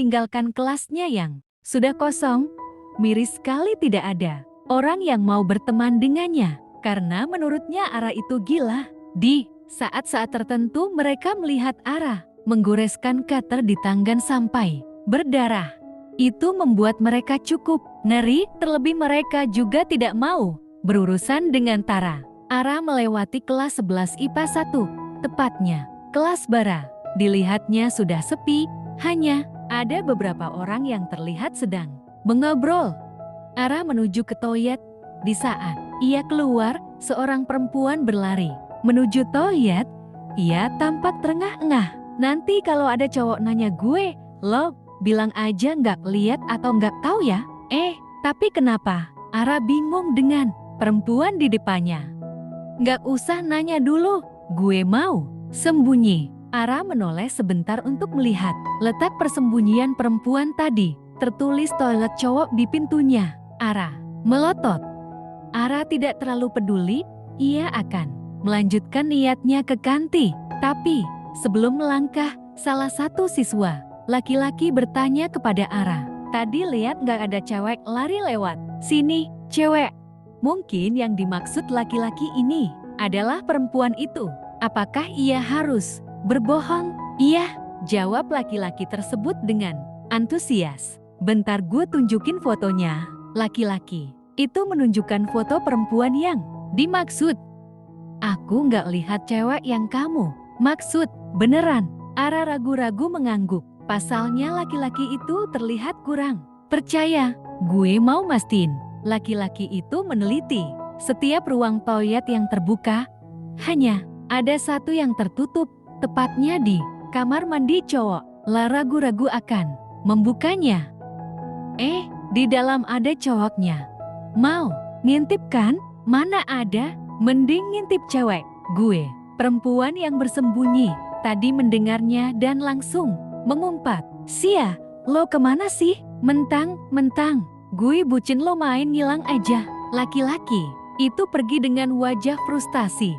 meninggalkan kelasnya yang sudah kosong. Miris sekali tidak ada orang yang mau berteman dengannya, karena menurutnya Ara itu gila. Di saat-saat tertentu mereka melihat Ara menggoreskan cutter di tangan sampai berdarah. Itu membuat mereka cukup ngeri, terlebih mereka juga tidak mau berurusan dengan Tara. Ara melewati kelas 11 IPA 1, tepatnya kelas bara. Dilihatnya sudah sepi, hanya ada beberapa orang yang terlihat sedang mengobrol. Ara menuju ke toilet. Di saat ia keluar, seorang perempuan berlari menuju toilet. Ia tampak terengah-engah. Nanti kalau ada cowok nanya gue, lo bilang aja nggak lihat atau nggak tahu ya. Tapi kenapa? Ara bingung dengan perempuan di depannya. Nggak usah nanya dulu, gue mau sembunyi. Ara menoleh sebentar untuk melihat letak persembunyian perempuan tadi. Tertulis toilet cowok di pintunya. Ara melotot. Ara tidak terlalu peduli, ia akan melanjutkan niatnya ke kantin. Tapi sebelum melangkah, salah satu siswa laki-laki bertanya kepada Ara, tadi lihat nggak ada cewek lari lewat sini? Cewek? Mungkin yang dimaksud laki-laki ini adalah perempuan itu. Apakah ia harus berbohong? Iya, jawab laki-laki tersebut dengan antusias. Bentar gue tunjukin fotonya. Laki-laki itu menunjukkan foto perempuan yang dimaksud. Aku nggak lihat cewek yang kamu maksud, beneran. Ara ragu-ragu mengangguk. Pasalnya laki-laki itu terlihat kurang percaya. Gue mau mastiin. Laki-laki itu meneliti setiap ruang toilet yang terbuka. Hanya ada satu yang tertutup, tepatnya di kamar mandi cowok. La ragu-ragu akan membukanya. Di dalam ada cowoknya. Mau ngintip kan? Mana ada, mending ngintip cewek. Gue, perempuan yang bersembunyi, tadi mendengarnya dan langsung mengumpat. Sia, lo kemana sih? Mentang-mentang gue bucin lo main ngilang aja. Laki-laki itu pergi dengan wajah frustasi.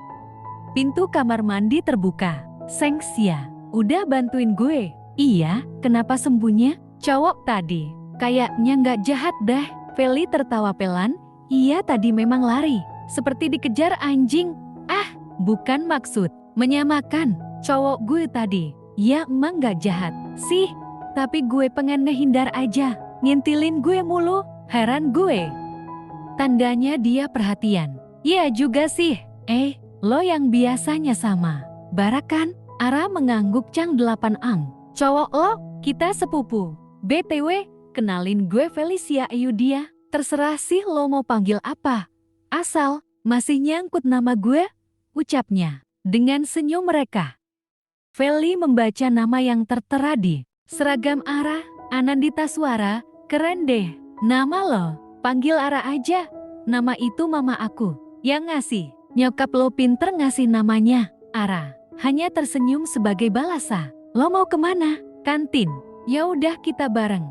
Pintu kamar mandi terbuka. Sengsia, udah bantuin gue. Iya, kenapa sembunyi? Cowok tadi kayaknya nggak jahat deh. Feli tertawa pelan. Iya tadi memang lari, seperti dikejar anjing. Bukan maksud menyamakan. Cowok gue tadi, ya emang nggak jahat sih, tapi gue pengen ngehindar aja. Ngintilin gue mulu, heran gue. Tandanya dia perhatian. Iya juga sih. Lo yang biasanya sama Bara kan? Ara mengangguk cang 8 ang. Cowok lo, kita sepupu. BTW, kenalin gue Felicia Ayudia. Terserah sih lo mau panggil apa. Asal masih nyangkut nama gue, ucapnya dengan senyum mereka. Feli membaca nama yang tertera di seragam Ara. Anandita Suara, keren deh. Nama lo, panggil Ara aja. Nama itu mama aku yang ngasih. Nyokap lo pinter ngasih namanya Ara. Hanya tersenyum sebagai balasan. Lo mau kemana? Kantin. Ya udah kita bareng.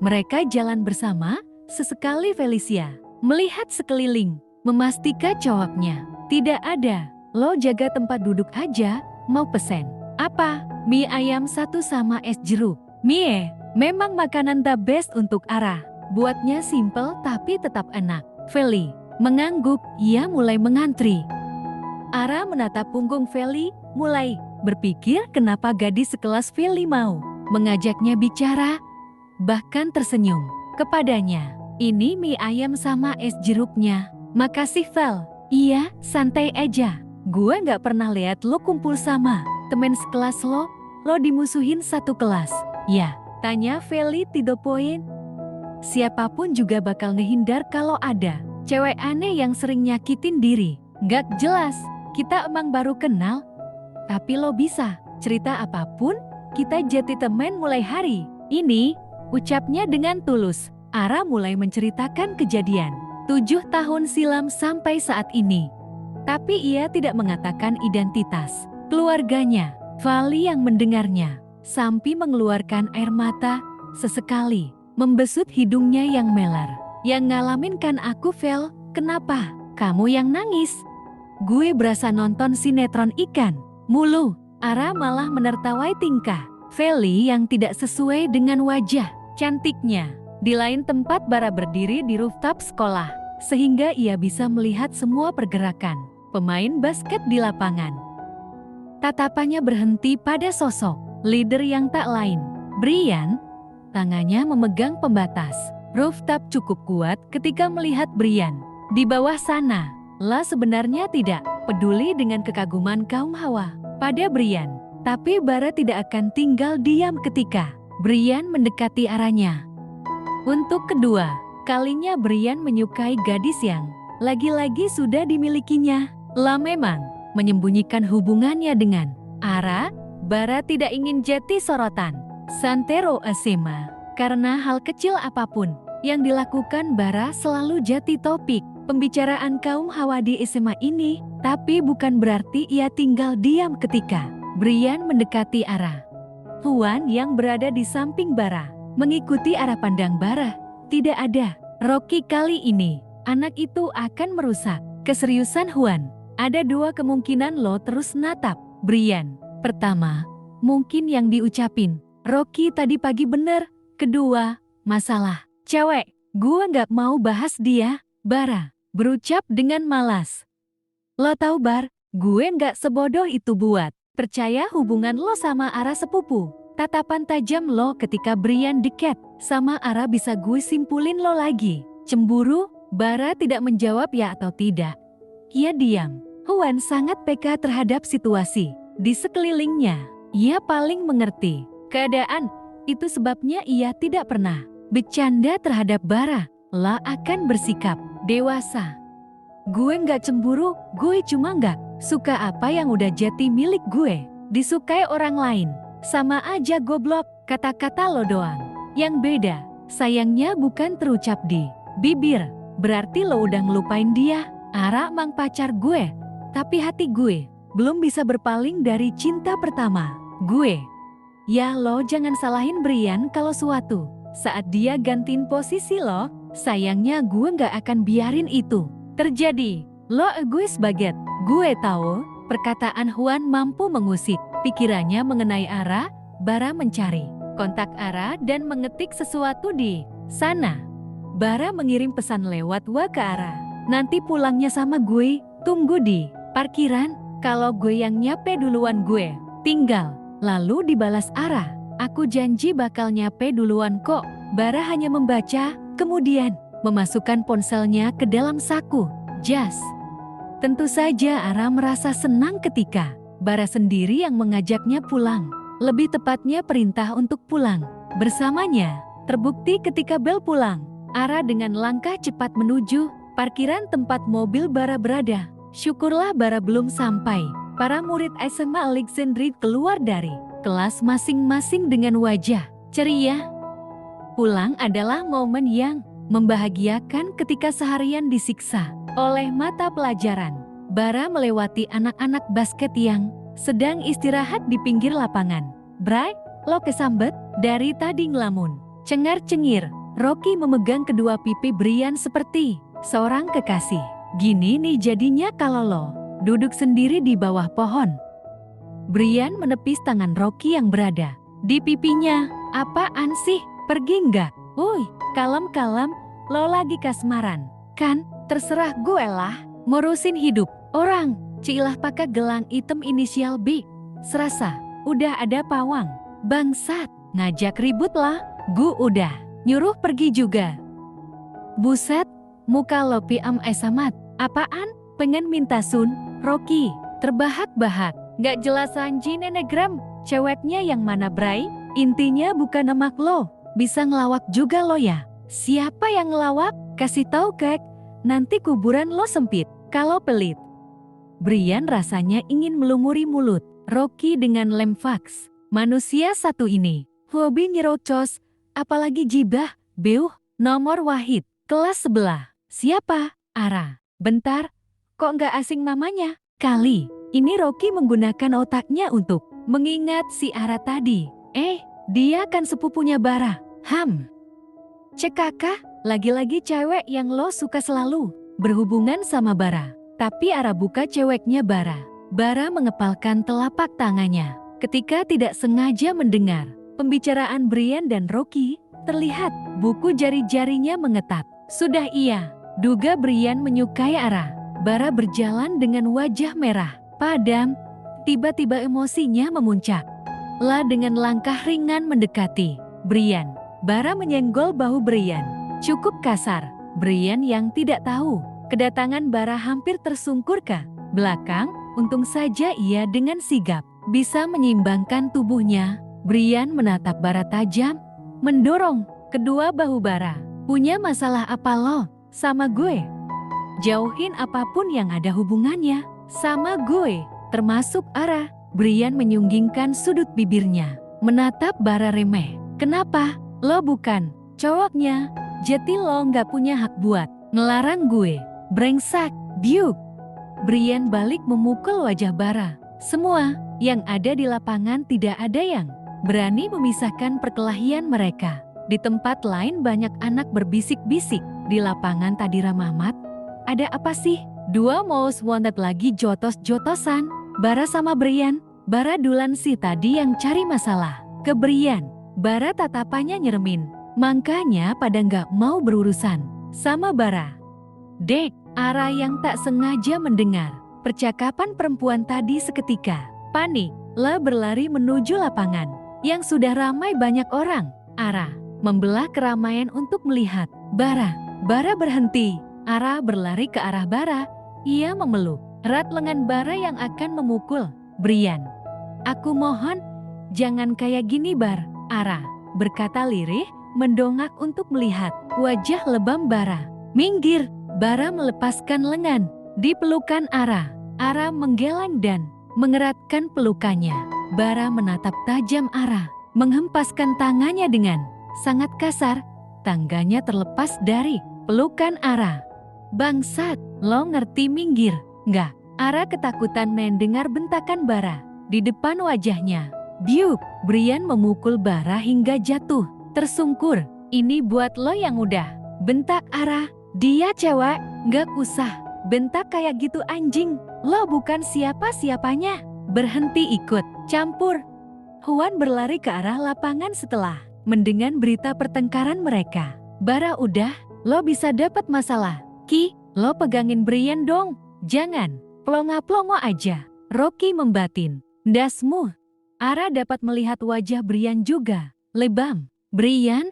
Mereka jalan bersama. Sesekali Felicia melihat sekeliling, memastikan cowoknya tidak ada. Lo jaga tempat duduk aja. Mau pesen apa? Mie ayam 1 sama es jeruk. Mie memang makanan the best untuk Ara. Buatnya simple tapi tetap enak. Feli mengangguk. Ia mulai mengantri. Ara menatap punggung Feli, mulai berpikir kenapa gadis sekelas Feli mau mengajaknya bicara, bahkan tersenyum kepadanya. Ini mie ayam sama es jeruknya. Makasih Fel. Iya, santai aja. Gue gak pernah lihat lo kumpul sama temen sekelas lo. Lo dimusuhin satu kelas. Ya, tanya Feli tidak poin. Siapapun juga bakal ngehindar kalau ada cewek aneh yang sering nyakitin diri. Gak jelas, kita emang baru kenal. Tapi lo bisa cerita apapun, kita jadi temen mulai hari ini, ucapnya dengan tulus. Ara mulai menceritakan kejadian 7 tahun silam sampai saat ini. Tapi ia tidak mengatakan identitas keluarganya. Fali yang mendengarnya sampai mengeluarkan air mata, sesekali membesut hidungnya yang melar. Yang ngalamin kan aku Vel, kenapa kamu yang nangis? Gue berasa nonton sinetron ikan mulu. Ara malah menertawai tingkah Feli yang tidak sesuai dengan wajah cantiknya. Di lain tempat Bara berdiri di rooftop sekolah, sehingga ia bisa melihat semua pergerakan pemain basket di lapangan. Tatapannya berhenti pada sosok leader yang tak lain, Brian. Tangannya memegang pembatas rooftop cukup kuat ketika melihat Brian di bawah sana. La sebenarnya tidak peduli dengan kekaguman kaum hawa pada Brian, tapi Bara tidak akan tinggal diam ketika Brian mendekati arahnya. Untuk kedua kalinya Brian menyukai gadis yang lagi-lagi sudah dimilikinya. La memang menyembunyikan hubungannya dengan Ara. Bara tidak ingin jadi sorotan santero SMA karena hal kecil apapun yang dilakukan Bara selalu jadi topik pembicaraan kaum hawa di SMA ini. Tapi bukan berarti ia tinggal diam ketika Brian mendekati Ara. Huan yang berada di samping Bara mengikuti arah pandang Bara. Tidak ada Rocky kali ini. Anak itu akan merusak keseriusan Huan. Ada dua kemungkinan lo terus natap Brian. Pertama, mungkin yang diucapin Rocky tadi pagi bener. Kedua, masalah cewek. Gua nggak mau bahas dia. Bara berucap dengan malas. Lo tahu Bar, gue nggak sebodoh itu buat percaya hubungan lo sama Ara sepupu. Tatapan tajam lo ketika Brian dekat sama Ara bisa gue simpulin lo lagi cemburu. Bara tidak menjawab ya atau tidak. Ia diam. Huan sangat peka terhadap situasi di sekelilingnya. Ia paling mengerti keadaan. Itu sebabnya ia tidak pernah bercanda terhadap Bara. La akan bersikap dewasa. Gue nggak cemburu, gue cuma nggak suka apa yang udah jadi milik gue disukai orang lain. Sama aja goblok, kata-kata lo doang yang beda. Sayangnya bukan terucap di bibir. Berarti lo udah ngelupain dia. Ara mang pacar gue, tapi hati gue belum bisa berpaling dari cinta pertama gue. Ya lo jangan salahin Brian kalau suatu saat dia gantiin posisi lo. Sayangnya gue gak akan biarin itu terjadi. Lo egois banget. Gue tahu. Perkataan Huan mampu mengusik pikirannya mengenai Ara. Bara mencari kontak Ara dan mengetik sesuatu di sana. Bara mengirim pesan lewat wa ke Ara. Nanti pulangnya sama gue. Tunggu di parkiran. Kalau gue yang nyape duluan gue tinggal. Lalu dibalas Ara. Aku janji bakal nyape duluan kok. Bara hanya membaca. Kemudian, memasukkan ponselnya ke dalam saku jas. Tentu saja Ara merasa senang ketika Bara sendiri yang mengajaknya pulang. Lebih tepatnya perintah untuk pulang bersamanya. Terbukti ketika bel pulang, Ara dengan langkah cepat menuju parkiran tempat mobil Bara berada. Syukurlah Bara belum sampai. Para murid SMA Alexandria keluar dari kelas masing-masing dengan wajah ceria. Pulang adalah momen yang membahagiakan ketika seharian disiksa oleh mata pelajaran. Bara melewati anak-anak basket yang sedang istirahat di pinggir lapangan. Bray, lo kesambet? Dari tadi ngelamun. Cengar-cengir, Rocky memegang kedua pipi Brian seperti seorang kekasih. Gini nih jadinya kalau lo duduk sendiri di bawah pohon. Brian menepis tangan Rocky yang berada di pipinya. Apaan sih? Pergi nggak? Woi, kalem-kalem, lo lagi kasmaran, kan? Terserah gue lah, ngurusin hidup orang. Cilah pakai gelang hitam inisial B. Serasa, udah ada pawang. Bangsat, ngajak ribut lah. Gue udah nyuruh pergi juga. Buset, muka lo piam esamat. Apaan? Pengen minta sun? Rocky, terbahak-bahak. Gak jelas anji nenegram. Ceweknya yang mana Bray? Intinya bukan emak lo. Bisa ngelawak juga lo ya? Siapa yang ngelawak? Kasih tahu kek. Nanti kuburan lo sempit. Kalau pelit. Brian rasanya ingin melumuri mulut Rocky dengan lem fax. Manusia satu ini hobi nyerocos. Apalagi jibah. Beuh. Nomor wahid. Kelas sebelah. Siapa? Ara. Bentar. Kok nggak asing namanya? Kali ini Rocky menggunakan otaknya untuk mengingat si Ara tadi. Dia kan sepupunya Bara. Cek kakak, lagi-lagi cewek yang lo suka selalu berhubungan sama Bara. Tapi Ara buka ceweknya Bara. Bara mengepalkan telapak tangannya Ketika tidak sengaja mendengar pembicaraan Brian dan Rocky, terlihat buku jari-jarinya mengetat. Sudah ia duga Brian menyukai Ara. Bara berjalan dengan wajah merah, padam. Tiba-tiba emosinya memuncak. La dengan langkah ringan mendekati Brian. Bara menyenggol bahu Brian. Cukup kasar. Brian yang tidak tahu kedatangan Bara hampir tersungkur ke belakang. Untung saja ia dengan sigap bisa menyeimbangkan tubuhnya. Brian menatap Bara tajam, mendorong kedua bahu Bara. Punya masalah apa lo sama gue? Jauhin apapun yang ada hubungannya sama gue, termasuk Ara. Brian menyunggingkan sudut bibirnya, menatap Bara remeh. Kenapa? Lo bukan cowoknya. Jadi lo nggak punya hak buat ngelarang gue. Brengsek, biuk. Brian balik memukul wajah Bara. Semua yang ada di lapangan tidak ada yang berani memisahkan perkelahian mereka. Di tempat lain banyak anak berbisik-bisik. Di lapangan tadi Rahmat, ada apa sih? Dua most wanted lagi jotos-jotosan. Bara sama Brian. Bara duluan sih tadi yang cari masalah ke Brian. Bara tatapannya nyeremin. Makanya pada nggak mau berurusan sama Bara. Dek, Ara yang tak sengaja mendengar percakapan perempuan tadi seketika panik. La berlari menuju lapangan yang sudah ramai banyak orang. Ara membelah keramaian untuk melihat Bara. Bara berhenti. Ara berlari ke arah Bara. Ia memeluk erat lengan Bara yang akan memukul Brian. Aku mohon, jangan kayak gini Bar. Ara berkata lirih, mendongak untuk melihat wajah lebam Bara. Minggir. Bara melepaskan lengan di pelukan Ara. Ara menggeleng dan mengeratkan pelukannya. Bara menatap tajam Ara, menghempaskan tangannya dengan sangat kasar. Tangannya terlepas dari pelukan Ara. Bangsat, lo ngerti minggir? Nggak. Ara ketakutan mendengar bentakan Bara di depan wajahnya. Biuk. Brian memukul Bara hingga jatuh tersungkur. Ini buat lo yang udah, bentak Ara. Dia cewek, nggak usah bentak kayak gitu anjing. Lo bukan siapa-siapanya. Berhenti ikut campur. Juan berlari ke arah lapangan setelah mendengar berita pertengkaran mereka. Bara udah, lo bisa dapat masalah. Ki, lo pegangin Brian dong. Jangan plonga-plongo aja. Rocky membatin. Dasmu. Ara dapat melihat wajah Brian juga lebam. Brian,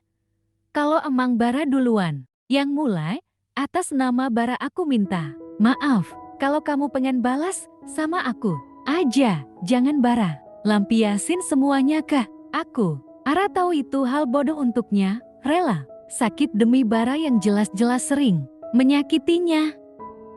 kalau emang Bara duluan yang mulai, atas nama Bara aku minta maaf. Kalau kamu pengen balas sama aku aja, jangan Bara lampiasin semuanya ke aku. Ara tahu itu hal bodoh untuknya, rela sakit demi Bara yang jelas-jelas sering menyakitinya.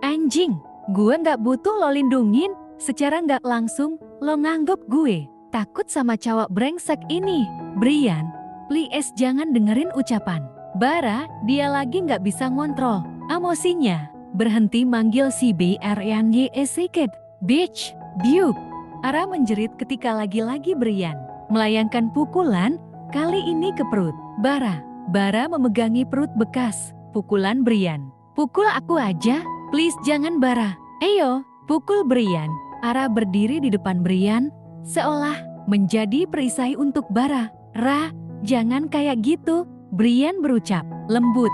Anjing, gue nggak butuh lo lindungin. Secara nggak langsung lo nganggep gue takut sama cowok brengsek ini. Brian, please jangan dengerin ucapan Bara. Dia lagi nggak bisa ngontrol emosinya. Berhenti manggil si BRNYSKD, bitch, biuk. Ara menjerit ketika lagi-lagi Brian melayangkan pukulan, kali ini ke perut Bara. Bara memegangi perut bekas pukulan Brian. Pukul aku aja, please jangan Bara. Ayo, pukul Brian. Ara berdiri di depan Brian, seolah menjadi perisai untuk Bara. Ra, jangan kayak gitu, Brian berucap lembut.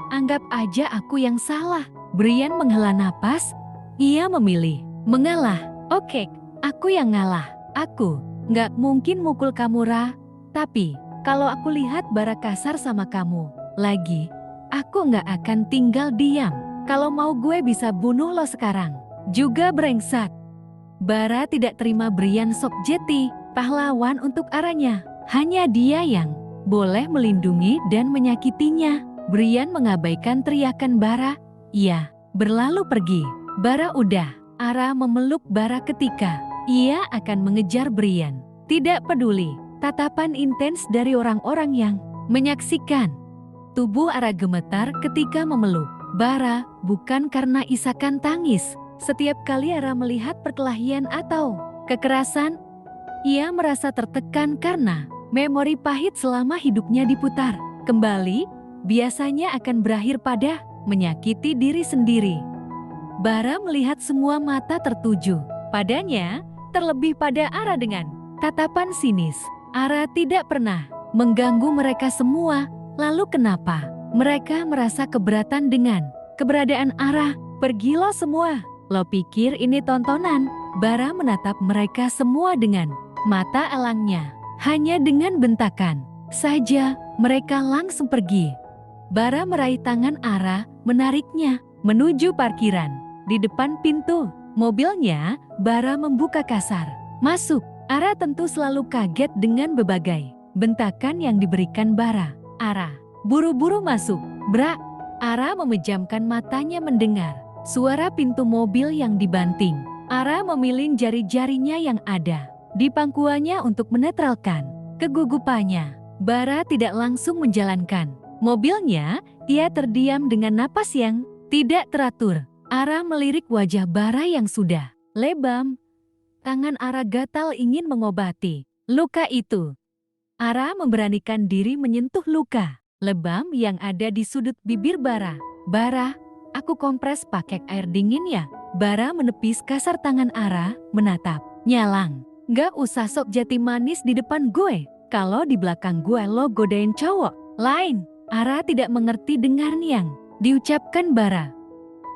Anggap aja aku yang salah. Brian menghela napas. Ia memilih mengalah. Oke, aku yang ngalah. Aku nggak mungkin mukul kamu Ra. Tapi kalau aku lihat Bara kasar sama kamu lagi, aku nggak akan tinggal diam. Kalau mau gue bisa bunuh lo sekarang juga brengsek. Bara tidak terima Brian sok jeti pahlawan untuk Aranya. Hanya dia yang boleh melindungi dan menyakitinya. Brian mengabaikan teriakan Bara. Ia berlalu pergi. Bara udah. Ara memeluk Bara ketika ia akan mengejar Brian. Tidak peduli tatapan intens dari orang-orang yang menyaksikan. Tubuh Ara gemetar ketika memeluk Bara, bukan karena isakan tangis. Setiap kali Ara melihat perkelahian atau kekerasan, ia merasa tertekan karena memori pahit selama hidupnya diputar kembali, biasanya akan berakhir pada menyakiti diri sendiri. Bara melihat semua mata tertuju padanya, terlebih pada Ara dengan tatapan sinis. Ara tidak pernah mengganggu mereka semua. Lalu kenapa mereka merasa keberatan dengan keberadaan Ara? Pergi lo semua. Lo pikir ini tontonan? Bara menatap mereka semua dengan mata elangnya. Hanya dengan bentakan saja mereka langsung pergi. Bara meraih tangan Ara, menariknya menuju parkiran. Di depan pintu mobilnya, Bara membuka kasar. Masuk. Ara tentu selalu kaget dengan berbagai bentakan yang diberikan Bara. Ara buru-buru masuk. Bra. Ara memejamkan matanya mendengar suara pintu mobil yang dibanting. Ara memilih jari-jarinya yang ada di pangkuannya untuk menetralkan kegugupannya. Bara tidak langsung menjalankan mobilnya. Ia terdiam dengan napas yang tidak teratur. Ara melirik wajah Bara yang sudah lebam. Tangan Ara gatal ingin mengobati luka itu. Ara memberanikan diri menyentuh luka lebam yang ada di sudut bibir Bara. Bara, aku kompres pakai air dingin ya. Bara menepis kasar tangan Ara, menatap. Nyalang, gak usah sok jati manis di depan gue. Kalau di belakang gue lo godain cowok lain. Ara tidak mengerti dengar yang diucapkan Bara.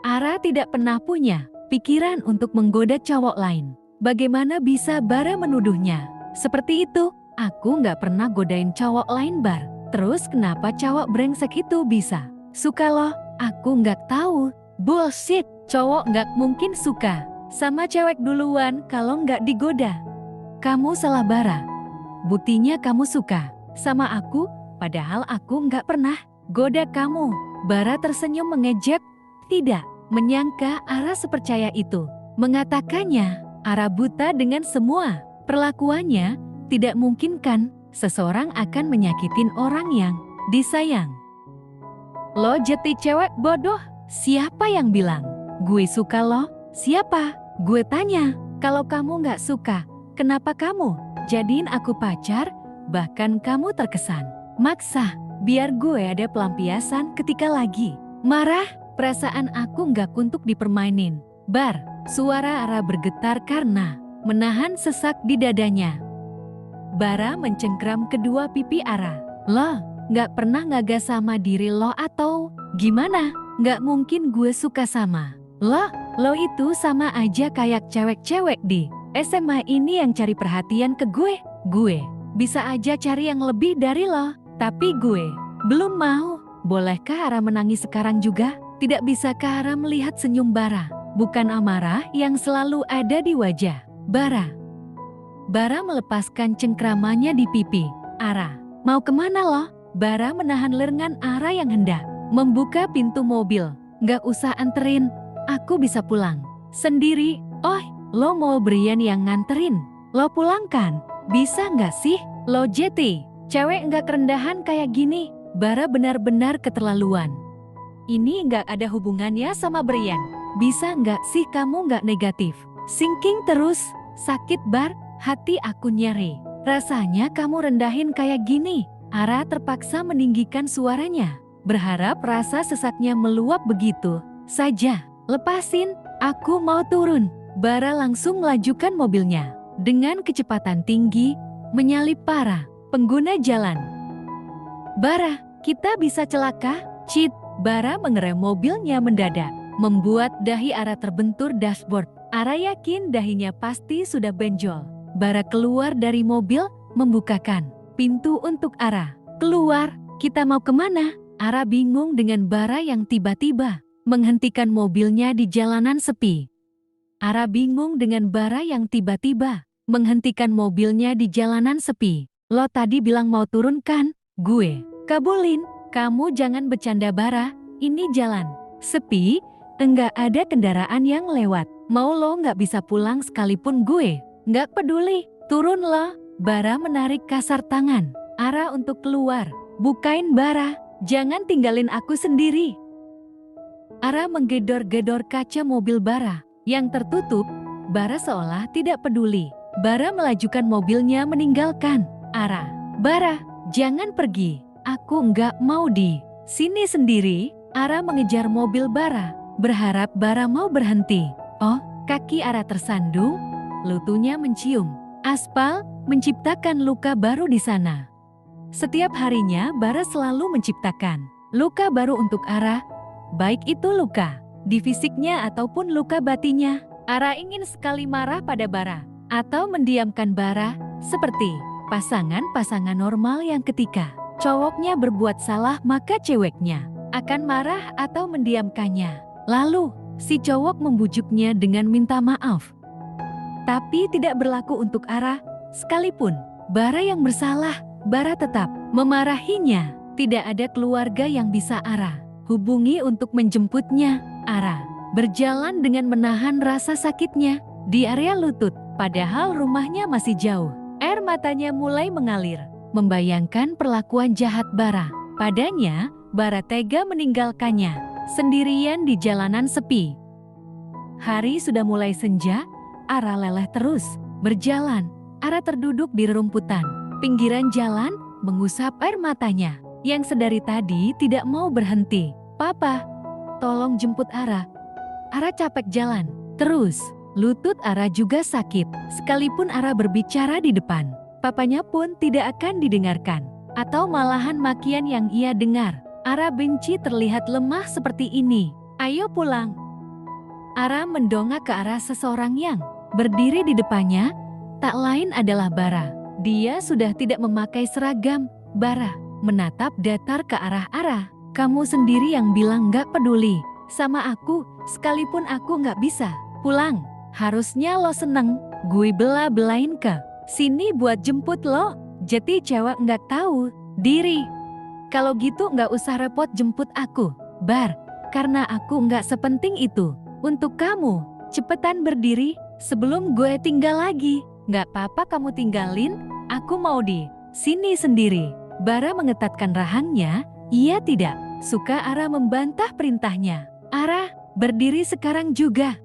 Ara tidak pernah punya pikiran untuk menggoda cowok lain. Bagaimana bisa Bara menuduhnya seperti itu? Aku gak pernah godain cowok lain, Bar. Terus kenapa cowok brengsek itu bisa suka lo? Aku gak tahu. Bullshit. Cowok gak mungkin suka sama cewek duluan kalau gak digoda. Kamu salah, Bara. Buktinya kamu suka sama aku, padahal aku gak pernah goda kamu. Bara tersenyum mengejek. Tidak menyangka Ara sepercaya itu. Mengatakannya, Ara buta dengan semua perlakuannya. Tidak mungkin kan seseorang akan menyakitin orang yang disayang. Lo jeti cewek bodoh. Siapa yang bilang gue suka lo? Siapa? Gue tanya. Kalau kamu gak suka, kenapa kamu jadiin aku pacar? Bahkan kamu terkesan maksa biar gue ada pelampiasan ketika lagi marah. Perasaan aku gak untuk dipermainin. Bar, suara Ara bergetar karena menahan sesak di dadanya. Bara mencengkram kedua pipi Ara. Lo gak pernah ngagas sama diri lo atau gimana? Gak mungkin gue suka sama lo itu sama aja kayak cewek-cewek di SMA ini yang cari perhatian ke gue. Gue bisa aja cari yang lebih dari lo, tapi gue belum mau. Bolehkah Ara menangis sekarang juga? Tidak bisakah Ara melihat senyum Bara, bukan amarah yang selalu ada di wajah Bara? Bara melepaskan cengkramannya di pipi Ara. Mau kemana lo? Bara menahan lengan Ara yang hendak membuka pintu mobil. Gak usah anterin, aku bisa pulang sendiri. Oh, lo mau Brian yang nganterin lo pulang kan? Bisa gak sih? Lo jeti cewek gak kerendahan kayak gini. Bara benar-benar keterlaluan. Ini gak ada hubungannya sama Brian. Bisa gak sih kamu gak negatif thinking terus? Sakit, Bar. Hati aku nyeri. Rasanya kamu rendahin kayak gini. Ara terpaksa meninggikan suaranya, berharap rasa sesaknya meluap begitu saja. Lepasin, aku mau turun. Bara langsung melajukan mobilnya dengan kecepatan tinggi, menyalip para pengguna jalan. Bara, kita bisa celaka? Cit, Bara mengerem mobilnya mendadak, membuat dahi Ara terbentur dashboard. Ara yakin dahinya pasti sudah benjol. Bara keluar dari mobil, membukakan pintu untuk Ara. Keluar, kita mau kemana? Ara bingung dengan Bara yang tiba-tiba menghentikan mobilnya di jalanan sepi. Ara bingung dengan Bara yang tiba-tiba menghentikan mobilnya di jalanan sepi. Lo tadi bilang mau turun kan? Gue kabulin. Kamu jangan bercanda, Bara. Ini jalan sepi, enggak ada kendaraan yang lewat. Mau lo nggak bisa pulang sekalipun gue nggak peduli. Turun lo. Bara menarik kasar tangan Ara untuk keluar. Bukain, Bara. Jangan tinggalin aku sendiri. Ara menggedor-gedor kaca mobil Bara yang tertutup. Bara seolah tidak peduli. Bara melajukan mobilnya meninggalkan Ara. Bara, jangan pergi. Aku nggak mau di sini sendiri. Ara mengejar mobil Bara, berharap Bara mau berhenti. Oh, kaki Ara tersandung, lututnya mencium aspal. menciptakan luka baru di sana. Setiap harinya Bara selalu menciptakan luka baru untuk Ara, baik itu luka di fisiknya ataupun luka batinnya. Ara ingin sekali marah pada Bara atau mendiamkan Bara seperti pasangan-pasangan normal yang ketika cowoknya berbuat salah maka ceweknya akan marah atau mendiamkannya. Lalu si cowok membujuknya dengan minta maaf. Tapi tidak berlaku untuk Ara, sekalipun Bara yang bersalah, Bara tetap memarahinya. Tidak ada keluarga yang bisa Ara hubungi untuk menjemputnya. Ara berjalan dengan menahan rasa sakitnya di area lutut, padahal rumahnya masih jauh. Air matanya mulai mengalir, membayangkan perlakuan jahat Bara padanya. Bara tega meninggalkannya sendirian di jalanan sepi. Hari sudah mulai senja, Ara leleh terus berjalan. Ara terduduk di rerumputan pinggiran jalan, mengusap air matanya yang sedari tadi tidak mau berhenti. "Papa, tolong jemput Ara. Ara capek jalan terus." Lutut Ara juga sakit. Sekalipun Ara berbicara di depan, papanya pun tidak akan didengarkan, atau malahan makian yang ia dengar. Ara benci terlihat lemah seperti ini. "Ayo pulang." Ara mendongak ke arah seseorang yang berdiri di depannya. Tak lain adalah Bara. Dia sudah tidak memakai seragam. Bara menatap datar ke arah Ara. "Kamu sendiri yang bilang gak peduli sama aku, sekalipun aku gak bisa pulang. Harusnya lo seneng, gue bela-belain ke sini buat jemput lo. Jadi cewek gak tahu diri. Kalau gitu gak usah repot jemput aku, Bar, karena aku gak sepenting itu untuk kamu. Cepetan berdiri sebelum gue tinggal lagi." "Gak apa-apa kamu tinggalin, aku mau di sini sendiri." Bara mengetatkan rahangnya. Ia tidak suka Ara membantah perintahnya. "Ara, berdiri sekarang juga."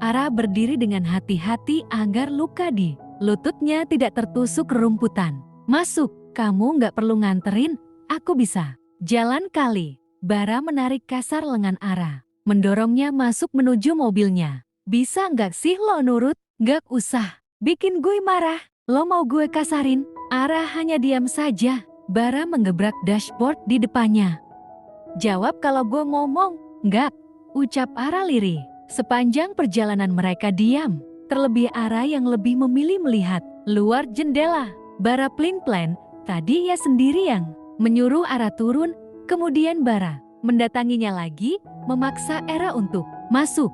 Ara berdiri dengan hati-hati agar luka di lututnya tidak tertusuk rerumputan. "Masuk, kamu gak perlu nganterin, aku bisa jalan kali." Bara menarik kasar lengan Ara, mendorongnya masuk menuju mobilnya. "Bisa gak sih lo nurut? Gak usah bikin gue marah. Lo mau gue kasarin?" Ara hanya diam saja. Bara menggebrak dashboard di depannya. "Jawab kalau gue ngomong." "Gak," ucap Ara lirih. Sepanjang perjalanan mereka diam. Terlebih Ara yang lebih memilih melihat luar jendela. Bara plan tadi ia sendiri yang menyuruh Ara turun. Kemudian Bara mendatanginya lagi, memaksa Ara untuk masuk.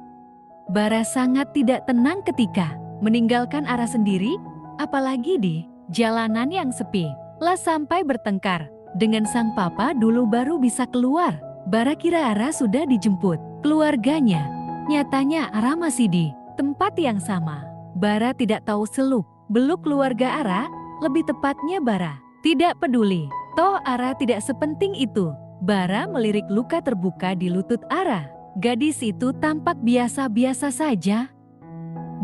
Bara sangat tidak tenang ketika meninggalkan Ara sendiri, apalagi di jalanan yang sepi. Lah sampai bertengkar dengan sang papa dulu baru bisa keluar. Bara kira Ara sudah dijemput keluarganya. Nyatanya Ara masih di tempat yang sama. Bara tidak tahu seluk-beluk keluarga Ara, lebih tepatnya Bara tidak peduli. Toh Ara tidak sepenting itu. Bara melirik luka terbuka di lutut Ara. Gadis itu tampak biasa-biasa saja.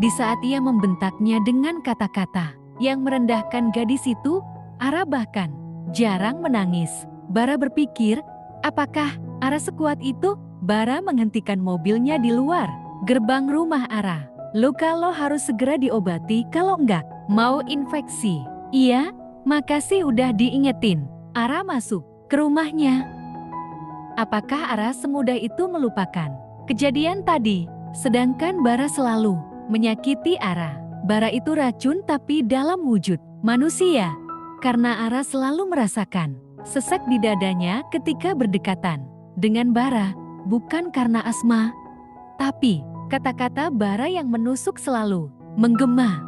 Di saat ia membentaknya dengan kata-kata yang merendahkan gadis itu, Ara bahkan jarang menangis. Bara berpikir, apakah Ara sekuat itu? Bara menghentikan mobilnya di luar gerbang rumah Ara. "Luka lo harus segera diobati, kalau enggak mau infeksi." "Iya, makasih udah diingetin." Ara masuk ke rumahnya. Apakah Ara semudah itu melupakan kejadian tadi? Sedangkan Bara selalu menyakiti Ara. Bara itu racun tapi dalam wujud manusia. Karena Ara selalu merasakan sesak di dadanya ketika berdekatan dengan Bara. Bukan karena asma, tapi kata-kata Bara yang menusuk selalu menggema.